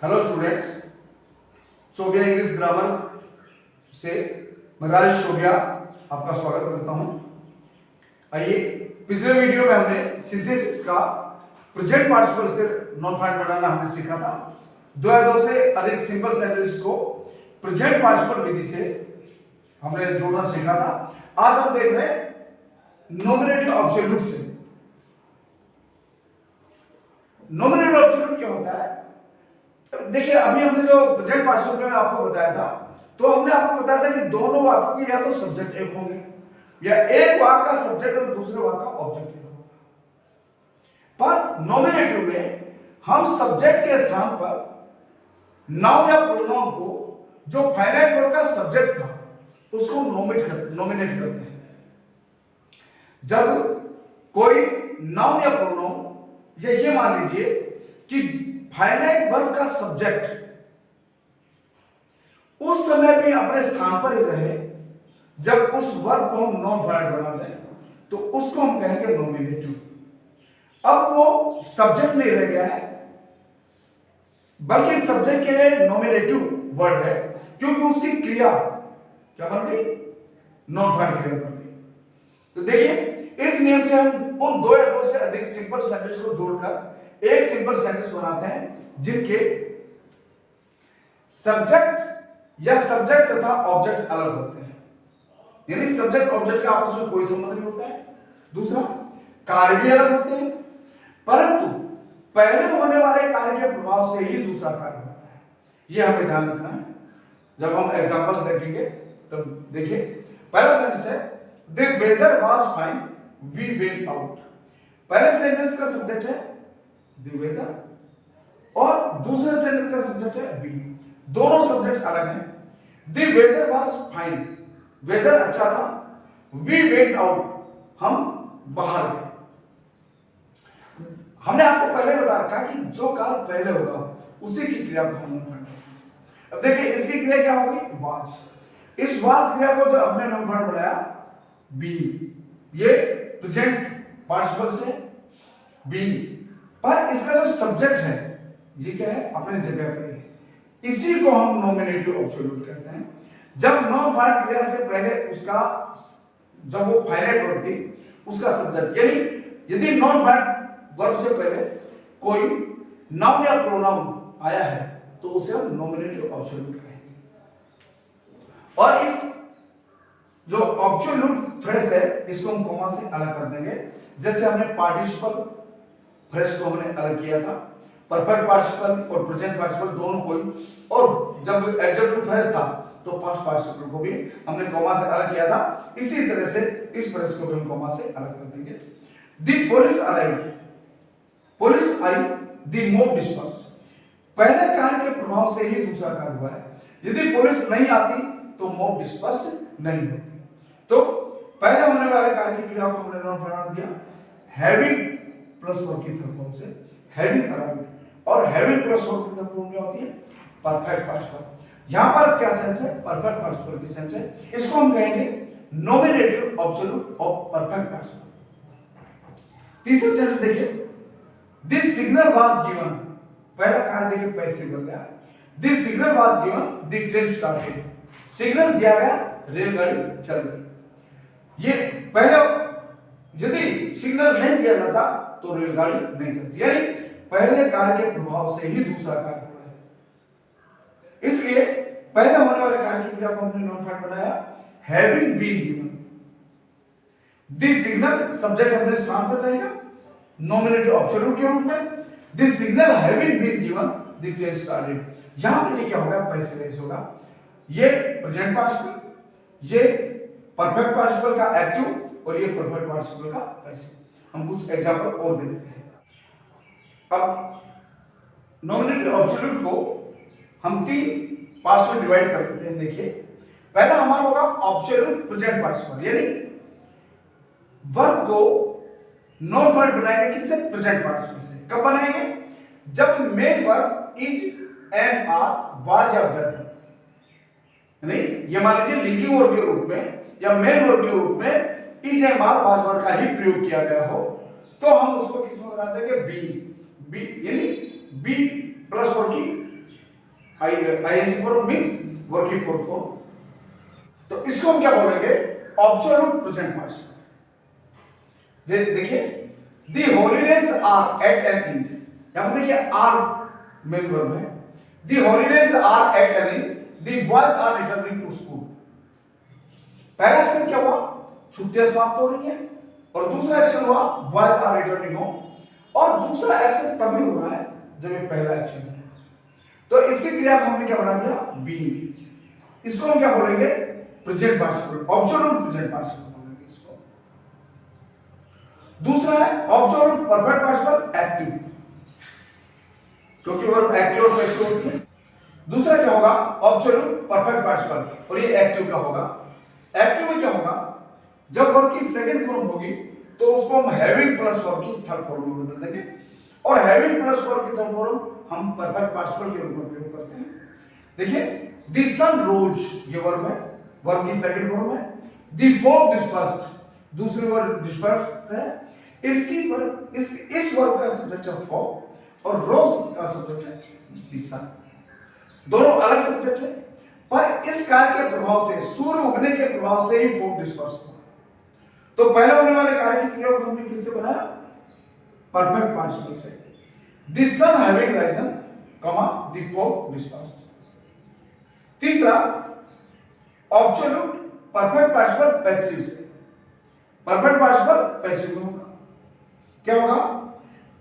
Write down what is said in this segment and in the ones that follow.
Hello students, Shobhiya English grammar से मैं राजेश शोभिया आपका स्वागत करता हूं। आइए, पिछले वीडियो में हमने सिंथेसिस का प्रेजेंट पार्टिसिपल से नॉन फाइंड बनाना हमने सीखा था। 2 या 2 से अधिक सिंपल सेंटेंसेस को प्रेजेंट पार्टिसिपल विधि से हमने जोड़ना सीखा था। आज हम देख रहे हैं नॉमिनेटिव एब्सोल्यूट से। नॉमिनेटिव एब्सोल्यूट क्या होता है? देखिए, अभी हमने जो प्रेजेंट पार्टिसिपल में आपको बताया था, तो हमने आपको बताया था कि दोनों वाक्यों के या तो सब्जेक्ट एक होंगे या एक वाक्य का सब्जेक्ट और दूसरे वाक्य का ऑब्जेक्ट होगा। पर नॉमिनेटिव में हम सब्जेक्ट के स्थान पर नाउन या प्रोनाउन को जो फाइनाइट वर्ब का सब्जेक्ट था उसको नॉमिनेट करते हैं। जब कोई नाउन या प्रोनाउन या ये मान लीजिए कि फाइनाइट वर्ब का सब्जेक्ट उस समय भी अपने स्थान पर ही रहे, जब उस वर्ब को हम नॉन फाइनाइट बना दें तो उसको हम कहेंगे नॉमिनेटिव। अब वो सब्जेक्ट नहीं रह गया है, बल्कि सब्जेक्ट के लिए नॉमिनेटिव वर्ड है, क्योंकि उसकी क्रिया क्या बन गई? नॉन फाइनाइट क्रिया बन गई। तो देखिए, इस नियम से हम उन 2 या 2 से अधिक सिंपल सेंटेंस को जोड़कर एक सिंपल सेंटेंस बनाते हैं जिनके सब्जेक्ट या सब्जेक्ट तथा ऑब्जेक्ट अलग होते हैं, यानी सब्जेक्ट ऑब्जेक्ट का आपस में कोई संबंध नहीं होता है। दूसरा, कार्य भी अलग होते हैं, परंतु पहले होने वाले कार्य के प्रभाव से ही दूसरा कार्य होता है। यह हमें ध्यान रखना है। जब हम एग्जांपल्स देखेंगे तब देखिए, पहला सेंटेंस है the weather was fine we went out. पहले सेंटेंस का सब्जेक्ट है द वेदर और दूसरे सेंटेंस का सब्जेक्ट है वी। दोनों सब्जेक्ट अलग हैं। The weather was fine, weather अच्छा था। वी वेंट आउट, हम बाहर गए। हमने आपको पहले बता रखा कि जो कार्य पहले होगा उसी की क्रिया को हम नॉन। अब देखिए, इसकी क्रिया क्या होगी? वाज। इस वाज क्रिया को जो हमने नॉन फाइंड बनाया बीइंग, ये प्रेजेंट पार्टिसिपल से बीइंग, पर इसका जो सब्जेक्ट है ये क्या है? अपने जगह पर है। इसी को हम नॉमिनेटिव एब्सोल्यूट कहते हैं। जब नॉन फाइनाइट क्रिया से पहले उसका, जब वो फाइनाइट वर्ब थी, उसका सब्जेक्ट, यानी यदि नॉन फाइनाइट वर्ब से पहले कोई नाउन या प्रोनाउन आया है तो उसे हम नॉमिनेटिव एब्सोल्यूट कहेंगे। और इस जो एब्सोल्यूट फ्रेज है इसको हम कॉमा से अलग कर देंगे, जैसे हमने पार्टिसिपल फ्रेज को हमने अलग किया था। परफेक्ट पार्टिसिपल और प्रेजेंट पार्टिसिपल दोनों को ही, और जब एडजेक्टिव फ्रेज था तो पास्ट पार्टिसिपल को भी हमने कॉमा से अलग किया था। इसी तरह से इस फ्रेज को भी हम कॉमा से अलग कर देंगे। The police arrived, police I, the mob dispersed. पहले कार्य के प्रभाव से ही दूसरा कार्य हुआ है। यदि पुलिस नहीं आती तो मॉब डिस्पर्स नहीं होती। तो पहले होने वाले कार्य की क्रिया को हमने नॉन फाइनाइट दिया, हैविंग प्लस वर्ब की थर्ड फॉर्म से हैविंग अराइव्ड, और हैविंग प्लस वर्ब की थर्ड फॉर्म क्या होती है? Perfect participle. यहां पर क्या सेंस है? परफेक्ट पार्टिसिपल की सेंस है। इसको हम कहेंगे nominative absolute of perfect participle. तीसरा सेंटेंस देखिए, दिस सिग्नल वाज गिवन। पहला कार्य देखिए पैसिव बन गया। This signal was given, the train started. Signal दिया गया, रेलगाड़ी चल गई। ये पहले, यदि सिग्नल नहीं दिया जाता तो रेलगाड़ी नहीं चलती, यानी पहले कार्य के प्रभाव से ही दूसरा कार्य हुआ है। इसलिए पहले होने वाले कार्य की क्रिया को हमने नॉन फाइनाइट बनाया, having been given. This signal subject अपने स्थान पर रहेगा नॉमिनेटिव एब्सोल्यूट के रूप में। This signal having been given, the train started. यहां पर ये क्या होगा? पैसिव वॉइस होगा। ये प्रेजेंट पार्टिसिपल, ये परफेक्ट पार्टिसिपल का एक्टिव, और ये परफेक्ट पार्टिसिपल का पैसिव। हम कुछ एग्जांपल और दे देते हैं। अब नॉमिनेटिव एब्सोल्यूट को हम 3 पार्ट्स में डिवाइड कर देते हैं। देखिए, पहला हमारा होगा एब्सोल्यूट प्रेजेंट पार्टिसिपल, यानी वर्ब को नॉन फाइनाइट बनाएंगे किससे? प्रेजेंट पार्टिसिपल से। कब बनाएंगे? जब main verb is, am, are, was या वर, यानी ये मान लीजिए लिंकिंग वर्ब के रूप में या मेन वर्ब के रूप में इज, एम, आर, वाज, वर का ही प्रयोग किया गया हो, तो हम उसको किस में बना देंगे? बी। बी यानी बी प्लस वर्ब की ING form means working form. तो इसको हम क्या बोलेंगे, ऑब्सोल्यूट प्रेजेंट पार्टिसिपल। देखिए the holidays are at an end, यहां पर देखिए आर मेन वर्ब है। The holidays are at an end, the boys are returning to school. पहला एक्शन क्या हुआ, छुट्टियां समाप्त हो रही हैं, और दूसरा एक्शन हुआ बॉयज आर रिटर्निंग होम, और दूसरा एक्शन तभी हो रहा है जब ये पहला एक्शन है। तो इसकी क्रिया को हमने क्या बना दिया, बीइंग। इसको हम क्या बोलेंगे, present participle, absolute present participle बोलेंगे इसको। दूसरा है ऑब्सोल्यूट परफेक्ट पार्टिसिपल एक्टिव, क्योंकि वर्ब एक्टिव और पैसिव होती है। दूसरा क्या होगा, ऑब्सोल्यूट परफेक्ट पार्टिसिपल, और ये एक्टिव का होगा। एक्टिव में क्या होगा, जब वर्ब की सेकंड फॉर्म होगी तो उसको हम हैविंग प्लस वर्ब की थर्ड फॉर्म में बदल देंगे, और हैविंग प्लस वर्ब की थर्ड फॉर्म हम परफेक्ट पार्टिसिपल के रूप में प्रयोग करते हैं। देखिए द सन रोज, ये वर्ब है, वर्ब की सेकंड फॉर्म है। द फॉग डिस्पर्स्ड, दूसरी वर्ब डिस्पर्स्ड है। इसकी पर इस वर्ब का सब्जेक्ट है फॉग, और रोज का सब्जेक्ट है द सन। दोनों अलग सब्जेक्ट है, पर इस कार्य के प्रभाव से, सूर्य उगने के प्रभाव से ही फॉग डिस्पर्स हुआ। तो पहले होने वाले कार्य की क्रिया को हमने किससे बनाया, परफेक्ट पार्टिसिपल से। The sun having risen, comma the fog dispersed. तीसरा ऑब्सोल्यूट परफेक्ट पार्टिसिपल पैसिव से। परफेक्ट पार्टिसिपल पैसिव में होगा, क्या होगा,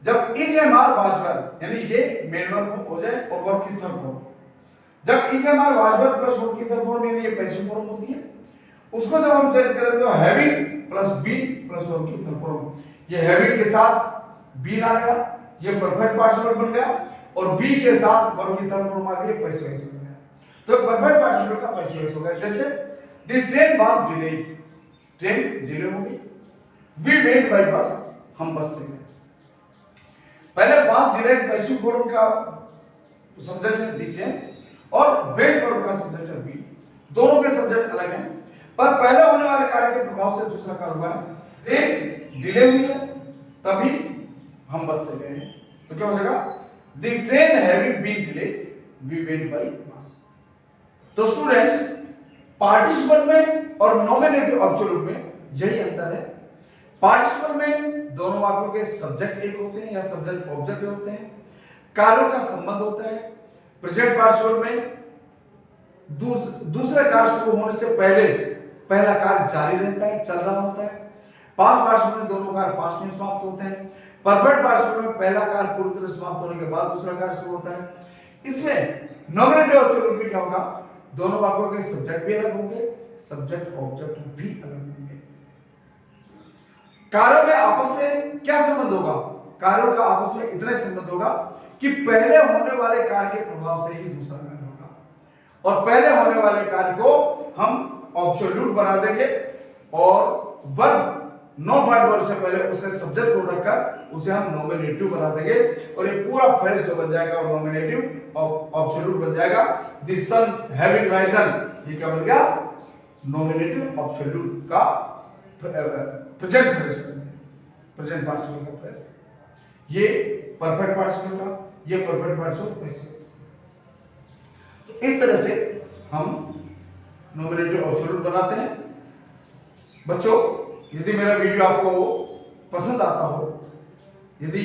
जब is am are was were, यानी ये मेन वर्ब हो जाए और वर्ब की थर्ड फॉर्म। जब is am are was were plus verb की थर्ड फॉर्म, यानी ये पैसिव फॉर्म होती है, उसको जब हम चेंज करेंगे तो having plus been plus verb की थर्ड फॉर्म। ये हैविंग के साथ बीन आ गया, ये परफेक्ट पार्टिसिपल बन गया, और बी के साथ वर्ब की थर्ड फॉर्म आ गई, पैसिव वॉइस बन गया। तो परफेक्ट पार्टिसिपल का पैसिव वॉइस हो गया। जैसे the train was delayed, train delay हो गई। वी वेंट बाय बस, हम बस से गए। पहले वाज डिलेड पैसिव फॉर्म का सब्जेक्ट है द ट्रेन, और वेंट वर्ब का सब्जेक्ट है वी। दोनों के सब्जेक्ट अलग हैं, पर पहले होने वाले कार्य के प्रभाव से दूसरा कार्य हुआ है। ट्रेन डिले हुई है, तभी हम बस से गए हैं। तो क्या हो जाएगा, the train having been delayed we went by bus. तो स्टूडेंट्स, पार्टिसिपल में और नॉमिनेटिव ऑब्सोल्यूट में यही अंतर है। पार्टिसिपल में दोनों वाक्यों के सब्जेक्ट एक होते हैं या सब्जेक्ट ऑब्जेक्ट होते हैं, कार्यों का संबंध होता है। प्रेजेंट पार्टिसिपल में दूसरे कार्य शुरू होने से पहले पहला कार्य जारी रहता है, चल रहा होता है। पास्ट पार्टिसिपल में दोनों कार्य पास्ट में समाप्त होते हैं। परफेक्ट पार्टिसिपल में पहला कार्य पूरी तरह समाप्त होने के बाद दूसरा कार्य शुरू होता है। इसमें नॉमिनेटिव ऑब्जेक्ट में क्या होगा, दोनों वाक्यों के सब्जेक्ट भी अलग होंगे, सब्जेक्ट ऑब्जेक्ट भी अलग होंगे। कार्यों में आपस में क्या संबंध होगा, कार्यों का आपस में इतना संबंध होगा कि पहले होने वाले कार्य के प्रभाव से ही दूसरा कार्य होगा, और पहले होने वाले कार्य को हम ऑब्सोल्यूट बना देंगे, और वर्ब नॉन वर्ब वर्ब से पहले उसके सब्जेक्ट को रखकर उसे हम नॉमिनेटिव बना देंगे, और ये पूरा फ्रेज जो बन जाएगा वो नॉमिनेटिव ऑब्सोल्यूट बन जाएगा। द सन हैविंग राइजन, ये क्या बन गया, नॉमिनेटिव ऑब्सोल्यूट का प्रेजेंट फ्रेज, प्रेजेंट पार्टिसिपल का फ्रेज। ये परफेक्ट पार्टिसिपल का, ये परफेक्ट पार्टिसिपल पैसिव। इस तरह से हम नॉमिनेटिव ऑब्सोल्यूट बनाते हैं। बच्चों, यदि मेरा वीडियो आपको पसंद आता हो, यदि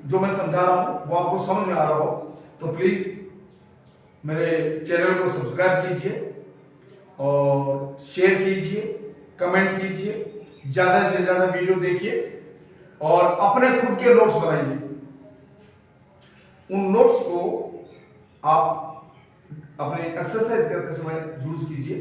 जो मैं समझा रहा हूं वो आपको समझ में आ रहा हो, तो प्लीज मेरे चैनल को सब्सक्राइब कीजिए और शेयर कीजिए, कमेंट कीजिए, ज्यादा से ज्यादा वीडियो देखिए और अपने खुद के नोट्स बनाइए। उन नोट्स को आप अपने एक्सरसाइज करते समय यूज कीजिए।